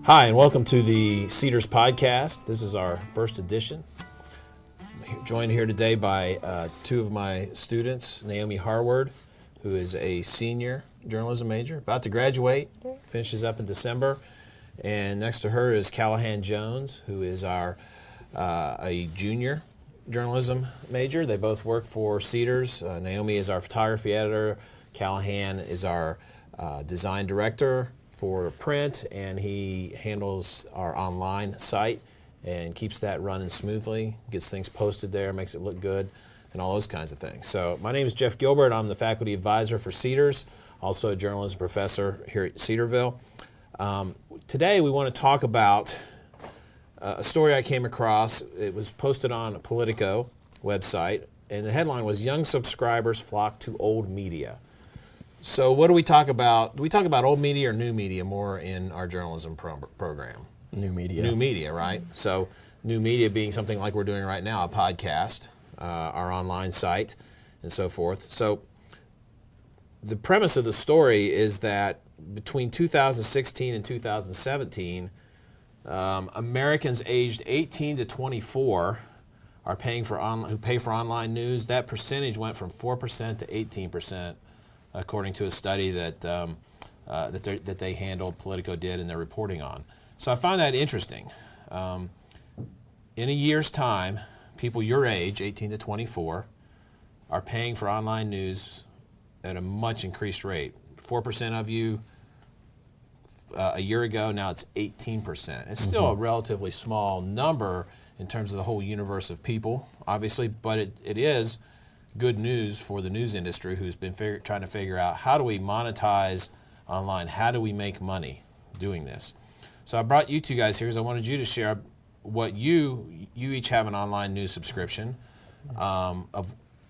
Hi, and welcome to the Cedars Podcast. This is our first edition. I'm joined here today by two of my students, Naomi Harward, who is a senior journalism major, about to graduate, finishes up in December. And next to her is Callahan Jones, who is a junior journalism major. They both work for Cedars. Naomi is our photography editor. Callahan is our design director for print, and he handles our online site and keeps that running smoothly, gets things posted there, makes it look good, and all those kinds of things. So my name is Jeff Gilbert. I'm the faculty advisor for Cedars, also a journalism professor here at Cedarville. Today we want to talk about a story I came across. It was posted on a Politico website, and the headline was "Young Subscribers Flock to Old Media." So what do we talk about? Do we talk about old media or new media more in our journalism program? New media. New media, right? So new media being something like we're doing right now, a podcast, our online site, and so forth. So the premise of the story is that between 2016 and 2017, Americans aged 18 to 24 are who pay for online news. That percentage went from 4% to 18%. According to a study that they handled, Politico did, and they're reporting on. So I find that interesting. In a year's time, people your age, 18 to 24, are paying for online news at a much increased rate. 4% of you a year ago, now it's 18%. It's still a relatively small number in terms of the whole universe of people, obviously, but it is good news for the news industry, who's been trying to figure out, how do we monetize online? How do we make money doing this? So I brought you two guys here because I wanted you to share what you each have an online news subscription.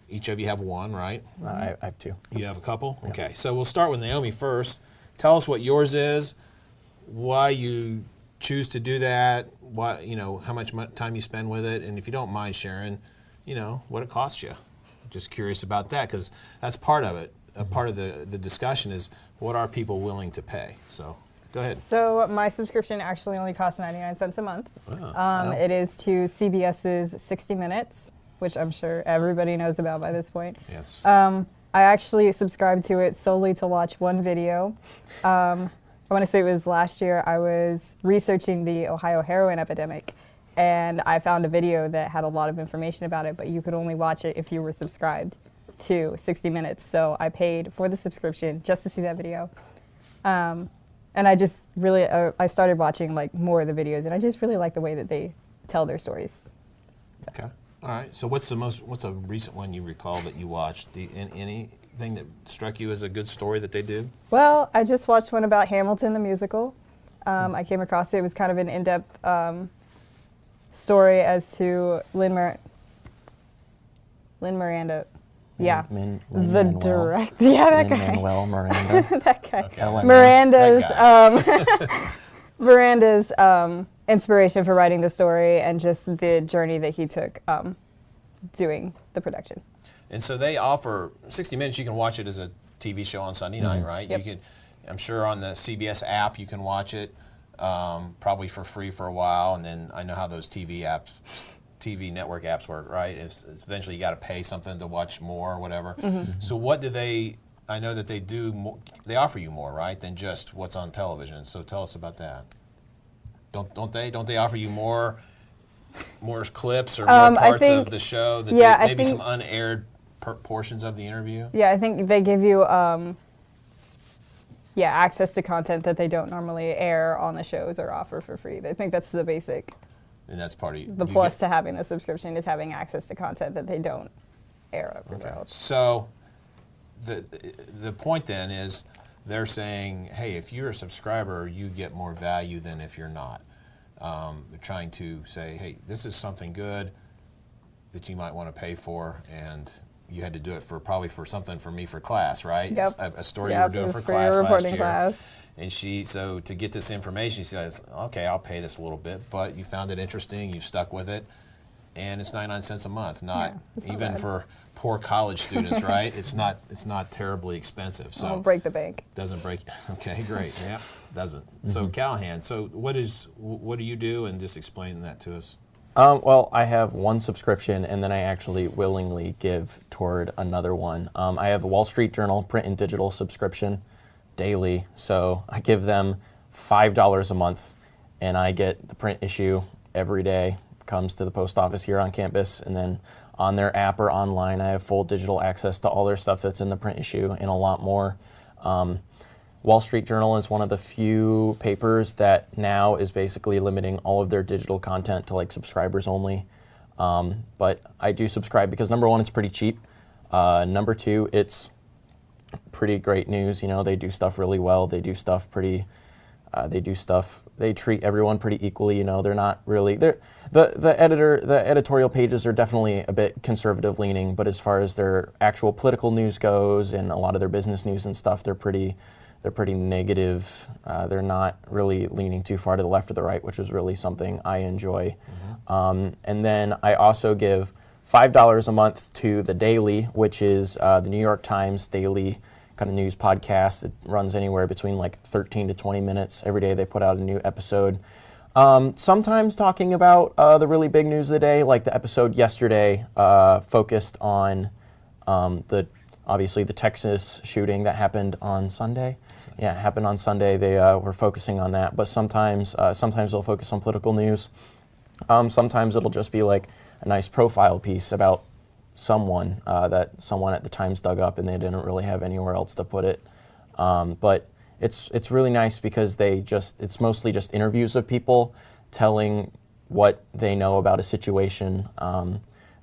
Each of you have one, right? I have two. You have a couple? Yeah. Okay, so we'll start with Naomi first. Tell us what yours is, why you choose to do that, how much time you spend with it, and if you don't mind sharing, what it costs you. Just curious about that, because that's part of it. A part of the discussion is, what are people willing to pay? So go ahead. So my subscription actually only costs 99 cents a month. Wow. It is to CBS's 60 Minutes, which I'm sure everybody knows about by this point. Yes. I actually subscribed to it solely to watch one video. I want to say it was last year. I was researching the Ohio heroin epidemic, and I found a video that had a lot of information about it, but you could only watch it if you were subscribed to 60 Minutes. So I paid for the subscription just to see that video. And I just really, I started watching more of the videos, and I just really like the way that they tell their stories. Okay. All right. So what's a recent one you recall that you watched? Anything that struck you as a good story that they did? Well, I just watched one about Hamilton the musical. I came across it. It was kind of an in-depth story as to Lin Miranda. Yeah. The director. Yeah, that guy. Lin-Manuel Miranda. That guy. Okay. Miranda's inspiration for writing the story, and just the journey that he took doing the production. And so they offer 60 Minutes. You can watch it as a TV show on Sunday night, right? Yep. I'm sure on the CBS app you can watch it. Probably for free for a while, and then I know how those TV network apps work, right? It's eventually you got to pay something to watch more or whatever. So what do they? I know that they do. They offer you more, right, than just what's on television. So tell us about that. Don't they? Don't they offer you more clips or more parts of the show? That maybe some unaired portions of the interview. Yeah, I think they give you. Access to content that they don't normally air on the shows or offer for free. I think that's the basic. And that's part of the plus to having a subscription is having access to content that they don't air everywhere else. So the point then is they're saying, hey, if you're a subscriber, you get more value than if you're not. They're trying to say, hey, this is something good that you might want to pay for, and you had to do it for something for me for class, right? Yep. A story you were doing for class last year. Class. And so to get this information, she says, okay, I'll pay this a little bit, but you found it interesting, you stuck with it, and it's 99 cents a month, not even for poor college students, right? It's not terribly expensive. So I'll break the bank. doesn't break. Okay, great. Yeah, doesn't. So Callahan, so what do you do? And just explain that to us. Well, I have one subscription, and then I actually willingly give toward another one. I have a Wall Street Journal print and digital subscription daily, so I give them $5 a month, and I get the print issue every day. Comes to the post office here on campus, and then on their app or online, I have full digital access to all their stuff that's in the print issue and a lot more. Wall Street Journal is one of the few papers that now is basically limiting all of their digital content to like subscribers only. But I do subscribe because number one, it's pretty cheap. Number two, it's pretty great news. You know, they do stuff really well. They do stuff pretty. They treat everyone pretty equally. You know, they're not really. The editorial pages are definitely a bit conservative leaning, but as far as their actual political news goes and a lot of their business news and stuff, they're pretty negative. They're not really leaning too far to the left or the right, which is really something I enjoy. And then I also give $5 a month to The Daily, which is the New York Times daily kind of news podcast. It runs anywhere between like 13 to 20 minutes. Every day they put out a new episode. Sometimes talking about the really big news of the day, like the episode yesterday focused on obviously the Texas shooting that happened on Sunday. Yeah, it happened on Sunday. They were focusing on that, but sometimes they'll focus on political news. Sometimes it'll just be like a nice profile piece about someone that someone at the Times dug up and they didn't really have anywhere else to put it. But it's really nice because it's mostly just interviews of people telling what they know about a situation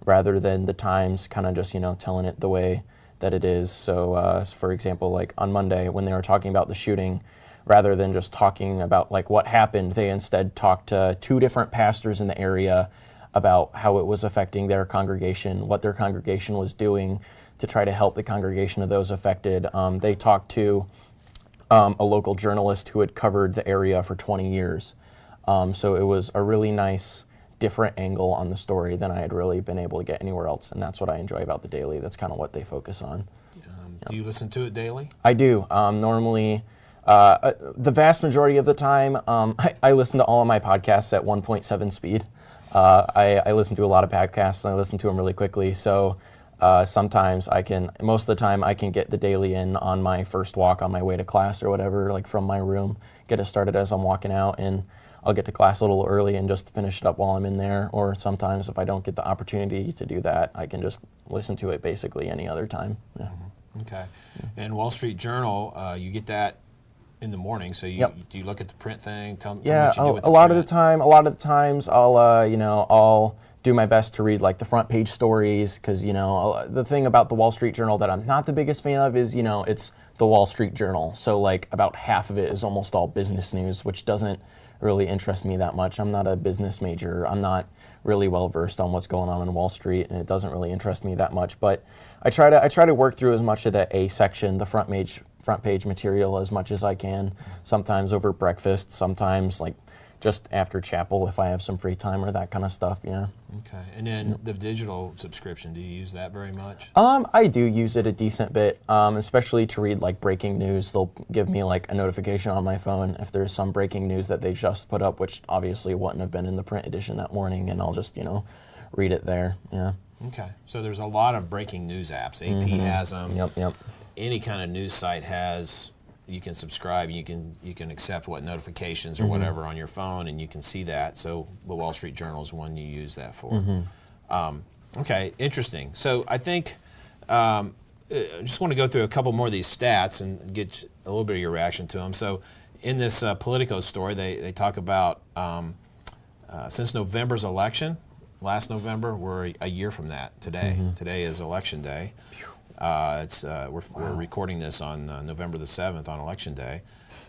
rather than the Times kind of just, telling it the way that it is. So for example, like on Monday when they were talking about the shooting, rather than just talking about like what happened, they instead talked to two different pastors in the area about how it was affecting their congregation, what their congregation was doing to try to help the congregation of those affected. They talked to a local journalist who had covered the area for 20 years. So it was a really nice, different angle on the story than I had really been able to get anywhere else. And that's what I enjoy about The Daily. That's kind of what they focus on. Do you listen to it daily? I do. Normally, the vast majority of the time, I listen to all of my podcasts at 1.7 speed. I listen to a lot of podcasts and I listen to them really quickly. So sometimes most of the time I can get The Daily in on my first walk on my way to class or whatever, like from my room, get it started as I'm walking out, and I'll get to class a little early and just finish it up while I'm in there. Or sometimes if I don't get the opportunity to do that, I can just listen to it basically any other time. Yeah. Mm-hmm. Okay. And Wall Street Journal, you get that in the morning, so do you look at the print thing? Tell me what you do with the a lot print. of the times I'll do my best to read like the front page stories, because the thing about the Wall Street Journal that I'm not the biggest fan of is it's the Wall Street Journal, so like about half of it is almost all business news, which doesn't really interest me that much. I'm not a business major. I'm not really well versed on what's going on in Wall Street, and it doesn't really interest me that much. But I try to work through as much of the A section, the front page material, as much as I can. Sometimes over breakfast, sometimes like just after chapel if I have some free time or that kind of stuff. Yeah. Okay. And then the digital subscription, do you use that very much? I do use it a decent bit, especially to read like breaking news. They'll give me like a notification on my phone if there's some breaking news that they just put up, which obviously wouldn't have been in the print edition that morning, and I'll just read it there. Yeah. Okay. So there's a lot of breaking news apps. AP has them. Yep. Any kind of news site has. You can subscribe. You can accept what notifications or whatever on your phone, and you can see that. So the Wall Street Journal is one you use that for. Okay, interesting. So I think I just want to go through a couple more of these stats and get a little bit of your reaction to them. So in this Politico story, they talk about since November's election, last November, we're a year from that today. Today is Election Day. We're recording this on November the 7th on Election Day.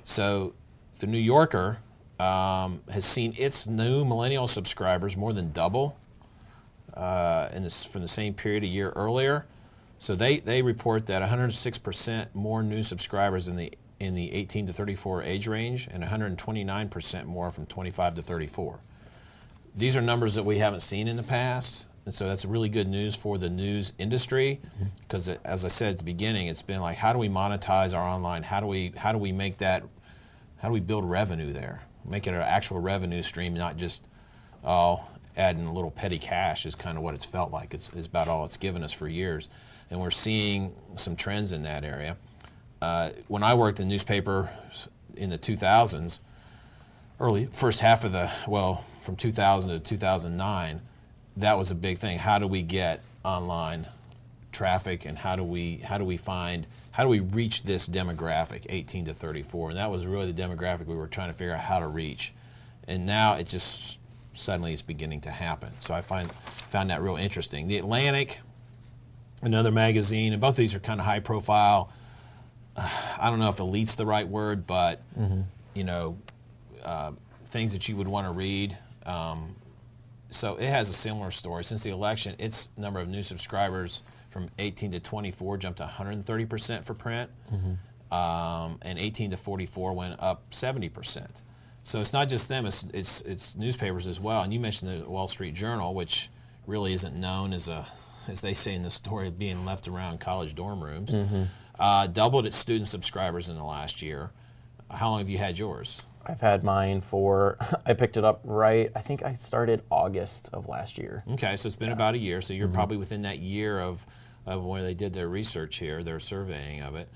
So the New Yorker has seen its new millennial subscribers more than double from the same period a year earlier. So they report that 106% more new subscribers in the 18 to 34 age range, and 129% more from 25 to 34. These are numbers that we haven't seen in the past. And so that's really good news for the news industry, because as I said at the beginning, it's been like, how do we monetize our online? How do we make that? How do we build revenue there? Make it an actual revenue stream, not just adding a little petty cash is kind of what it's felt like. It's about all it's given us for years, and we're seeing some trends in that area. When I worked in newspaper in the 2000s, first half of from 2000 to 2009, that was a big thing. How do we get online traffic, and how do we reach this demographic, 18 to 34? And that was really the demographic we were trying to figure out how to reach. And now it just suddenly is beginning to happen. So I found that real interesting. The Atlantic, another magazine, and both of these are kind of high profile. I don't know if elite's the right word, but things that you would want to read. So it has a similar story. Since the election, its number of new subscribers from 18 to 24 jumped to 130% for print, and 18 to 44 went up 70%. So it's not just them; it's newspapers as well. And you mentioned the Wall Street Journal, which really isn't known as they say in the story, being left around college dorm rooms. Doubled its student subscribers in the last year. How long have you had yours? I've had mine I picked it up I think I started August of last year. Okay, so it's been about a year, so you're probably within that year of when they did their research here, their surveying of it.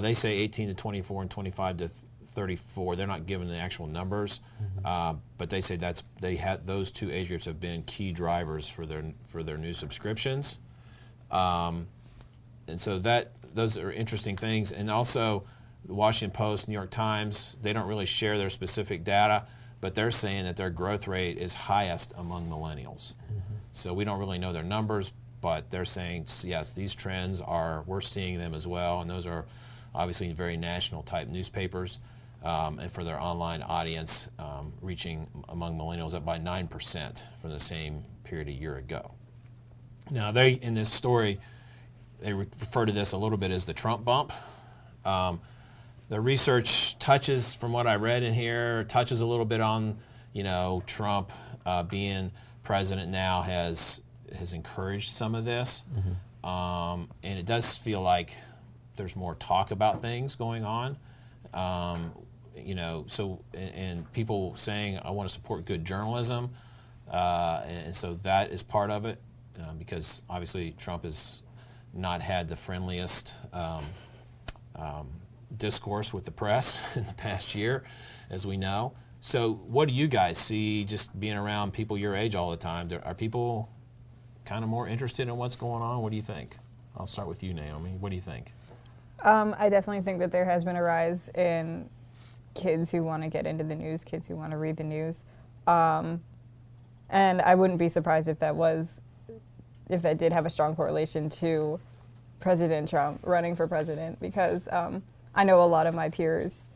They say 18 to 24 and 25 to 34. They're not giving the actual numbers, but they say those two age groups have been key drivers for their new subscriptions. And so those are interesting things. And also, the Washington Post, New York Times, they don't really share their specific data, but they're saying that their growth rate is highest among millennials. So we don't really know their numbers, but they're saying, yes, these trends we're seeing them as well, and those are obviously very national type newspapers, and for their online audience, reaching among millennials up by 9% from the same period a year ago. Now, in this story, they refer to this a little bit as the Trump bump. The research touches, from what I read in here, touches a little bit on, Trump being president now has encouraged some of this, and it does feel like there's more talk about things going on. And people saying, I want to support good journalism, and so that is part of it, because obviously Trump has not had the friendliest discourse with the press in the past year, as we know. So what do you guys see, just being around people your age all the time? Are people kind of more interested in what's going on? What do you think? I'll start with you, Naomi. What do you think? I definitely think that there has been a rise in kids who want to get into the news, kids who want to read the news. And I wouldn't be surprised if that did have a strong correlation to President Trump running for president, because I know a lot of my peers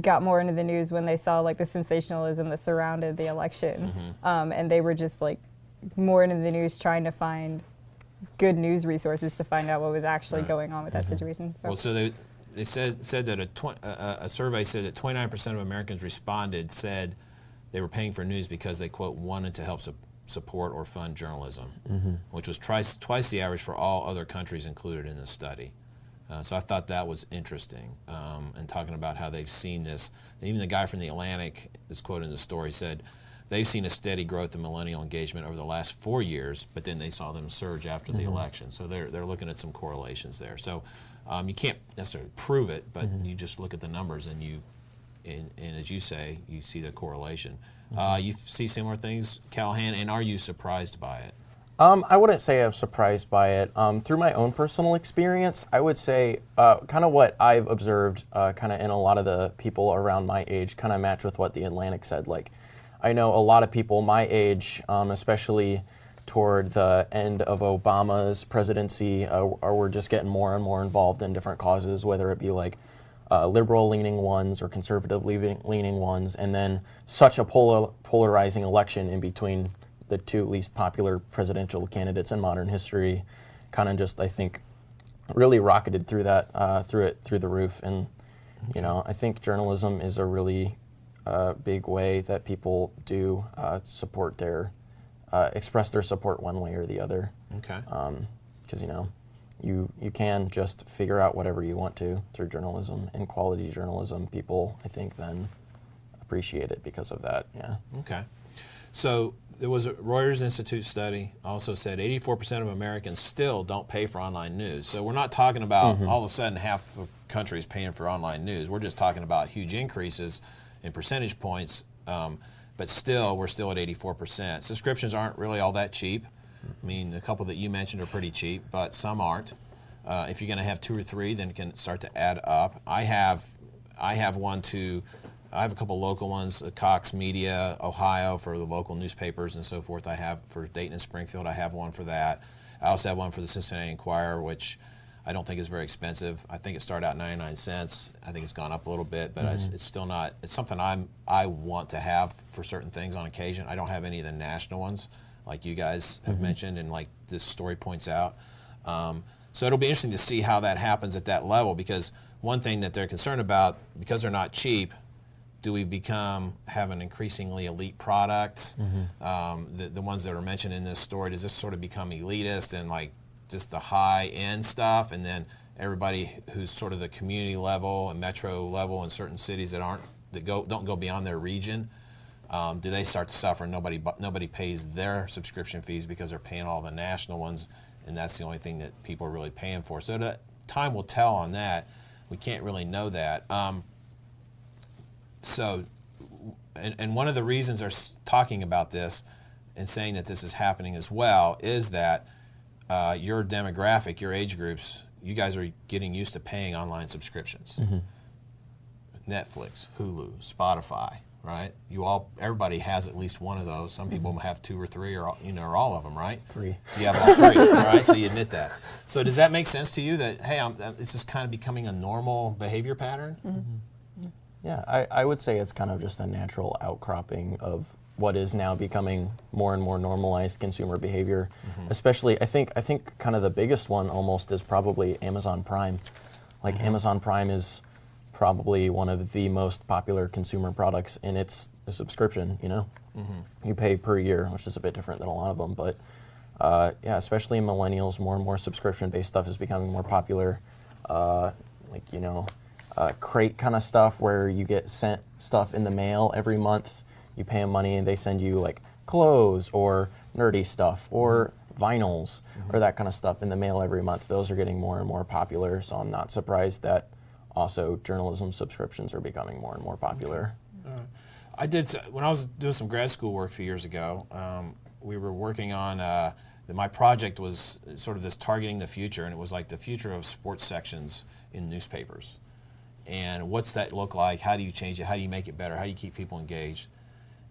got more into the news when they saw the sensationalism that surrounded the election, and they were just more into the news, trying to find good news resources to find out what was actually going on with that situation. So. Well, so they said that a survey said that 29% of Americans said they were paying for news because they, quote, wanted to help support or fund journalism, which was twice the average for all other countries included in the study. So I thought that was interesting, and talking about how they've seen this. And even the guy from the Atlantic, that's quoted in the story, said they've seen a steady growth in millennial engagement over the last 4 years, but then they saw them surge after the election. So they're looking at some correlations there. So you can't necessarily prove it, but you just look at the numbers, and and as you say, you see the correlation. You see similar things, Callahan, and are you surprised by it? I wouldn't say I'm surprised by it. Through my own personal experience, I would say kind of what I've observed kind of in a lot of the people around my age kind of match with what the Atlantic said. I know a lot of people my age, especially toward the end of Obama's presidency, were just getting more and more involved in different causes, whether it be liberal-leaning ones or conservative-leaning ones, and then such a polarizing election in between the two least popular presidential candidates in modern history kind of just, I think, really rocketed through that, through the roof. And, I think journalism is a really big way that people do support their express their support one way or the other. Okay. Because you can just figure out whatever you want to through journalism, and quality journalism. People, I think, then appreciate it because of that. Yeah. Okay. So there was a Reuters Institute study also said 84% of Americans still don't pay for online news. So we're not talking about all of a sudden half the country is paying for online news. We're just talking about huge increases in percentage points, but still we're still at 84%. Subscriptions aren't really all that cheap. I mean, the couple that you mentioned are pretty cheap, but some aren't. If you're going to have 2 or 3, then it can start to add up. I have a couple local ones, Cox Media, Ohio, for the local newspapers and so forth. I have for Dayton and Springfield, I have one for that. I also have one for the Cincinnati Enquirer, which I don't think is very expensive. I think it started out 99 cents. I think it's gone up a little bit, but it's still not. It's something I want to have for certain things on occasion. I don't have any of the national ones like you guys have mentioned and like this story points out. So it'll be interesting to see how that happens at that level, because one thing that they're concerned about, because they're not cheap, do we have an increasingly elite product? The ones that are mentioned in this story, does this sort of become elitist and like just the high-end stuff, and then everybody who's sort of the community level and metro level in certain cities that don't go beyond their region, do they start to suffer? Nobody pays their subscription fees because they're paying all the national ones, and that's the only thing that people are really paying for. So time will tell on that. We can't really know that. So, and one of the reasons they're talking about this and saying that this is happening as well is that your demographic, your age groups, you guys are getting used to paying online subscriptions. Netflix, Hulu, Spotify, right? Everybody has at least one of those. Some people have 2 or 3 or all of them, right? 3. You have all 3, all right? So you admit that. So does that make sense to you that, hey, this is kind of becoming a normal behavior pattern? Yeah, I would say it's kind of just a natural outcropping of what is now becoming more and more normalized consumer behavior. Especially, I think kind of the biggest one almost is probably Amazon Prime. Like Amazon Prime is probably one of the most popular consumer products, and it's a subscription. You pay per year, which is a bit different than a lot of them. But yeah, especially in millennials, more and more subscription-based stuff is becoming more popular. Crate kind of stuff where you get sent stuff in the mail every month. You pay them money and they send you like clothes or nerdy stuff or vinyls or that kind of stuff in the mail every month. Those are getting more and more popular, so I'm not surprised that also journalism subscriptions are becoming more and more popular. When I was doing some grad school work a few years ago, we were working on, my project was sort of this targeting the future, and it was like the future of sports sections in newspapers. And what's that look like? How do you change it? How do you make it better? How do you keep people engaged?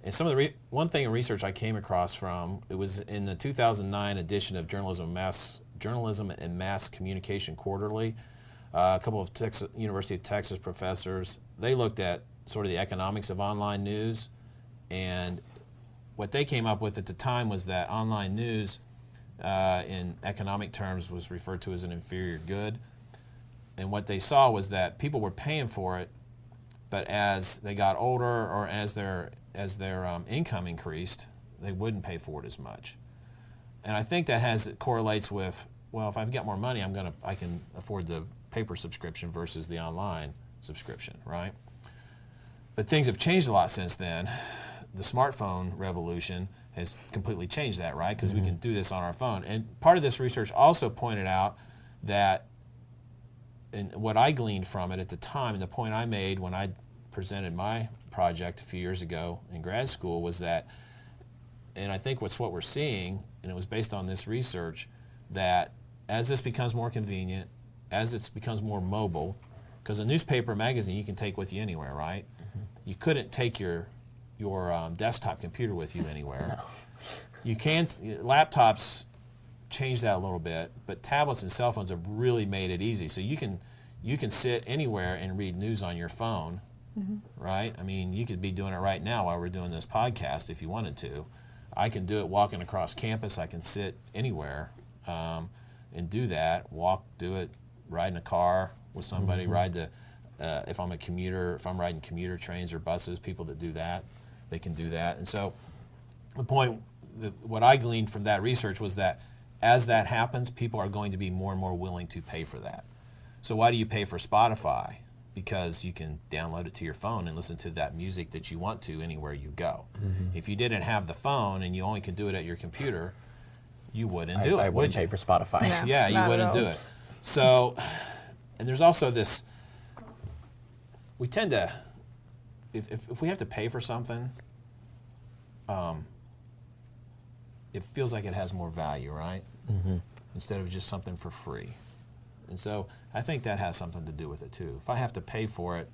And one thing in research I came across from, it was in the 2009 edition of Journalism and Mass Communication Quarterly. A couple of University of Texas professors, they looked at sort of the economics of online news, and what they came up with at the time was that online news in economic terms was referred to as an inferior good. And what they saw was that people were paying for it, but as they got older or as their income increased, they wouldn't pay for it as much. And I think that correlates with, well, if I've got more money, I can afford the paper subscription versus the online subscription, right? But things have changed a lot since then. The smartphone revolution has completely changed that, right? Because we can do this on our phone. And part of this research also pointed out that, and what I gleaned from it at the time, and the point I made when I presented my project a few years ago in grad school was that, and I think what we're seeing, and it was based on this research, that as this becomes more convenient, as it becomes more mobile, because a newspaper magazine you can take with you anywhere, right? You couldn't take your desktop computer with you anywhere. No. You can't. Laptops change that a little bit, but tablets and cell phones have really made it easy. So you can sit anywhere and read news on your phone, right? I mean, you could be doing it right now while we're doing this podcast if you wanted to. I can do it walking across campus. I can sit anywhere and do that. Do it, ride in a car with somebody, if I'm riding commuter trains or buses, people that do that, they can do that. And so the point what I gleaned from that research was that as that happens, people are going to be more and more willing to pay for that. So why do you pay for Spotify? Because you can download it to your phone and listen to that music that you want to anywhere you go. If you didn't have the phone and you only could do it at your computer, you wouldn't do it. I wouldn't pay for Spotify. No. Yeah, you Not at wouldn't all. do it. So, and there's also this, we tend to, if we have to pay for something, it feels like it has more value, right? Instead of just something for free. And so I think that has something to do with it too. If I have to pay for it,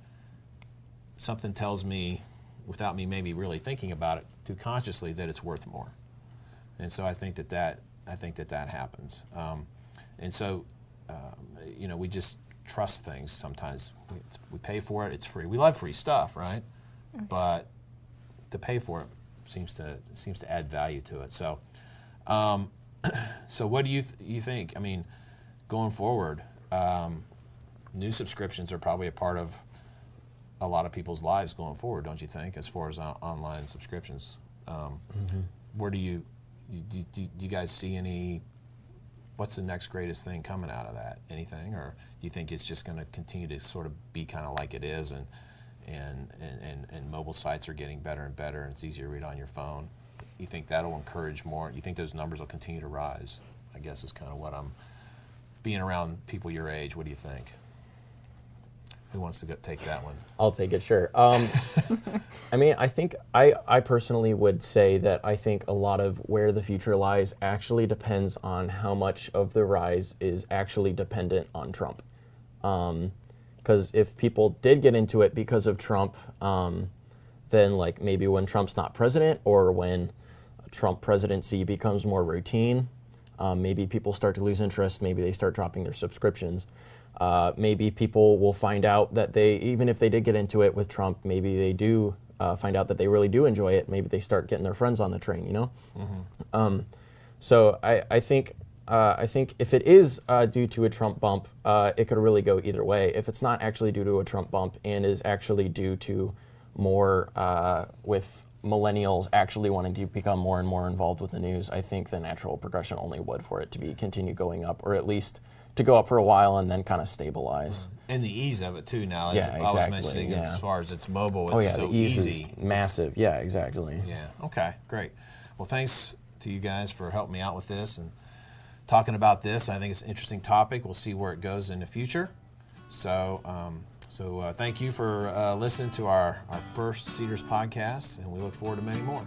something tells me, without me maybe really thinking about it too consciously, that it's worth more. And so I think that happens. And so, we just trust things sometimes. We pay for it, it's free. We love free stuff, right? But to pay for it seems to add value to it. So, so what do you think? I mean, going forward, new subscriptions are probably a part of a lot of people's lives going forward, don't you think? As far as online subscriptions, where do you guys see any? What's the next greatest thing coming out of that? Anything, or do you think it's just going to continue to sort of be kind of like it is, and mobile sites are getting better and better, and it's easier to read on your phone? You think that'll encourage more? You think those numbers will continue to rise? I guess is kind of what I'm being around people your age. What do you think? Who wants to take that one? I'll take it, sure. I mean, I think I personally would say that I think a lot of where the future lies actually depends on how much of the rise is actually dependent on Trump. Because if people did get into it because of Trump, then like maybe when Trump's not president or when Trump presidency becomes more routine, maybe people start to lose interest, maybe they start dropping their subscriptions. Maybe people will find out that even if they did get into it with Trump, maybe they do find out that they really do enjoy it. Maybe they start getting their friends on the train, So I think if it is due to a Trump bump, it could really go either way. If it's not actually due to a Trump bump and is actually due to more with millennials actually wanting to become more and more involved with the news, I think the natural progression only would for it to continue going up, or at least to go up for a while and then kind of stabilize. And the ease of it too now, as Yeah, I was exactly, mentioning, yeah. as far as it's mobile, it's so the ease easy. is massive. Yeah, exactly. Yeah, okay, great. Well, thanks to you guys for helping me out with this and talking about this. I think it's an interesting topic. We'll see where it goes in the future. So, thank you for listening to our first Cedars podcast, and we look forward to many more.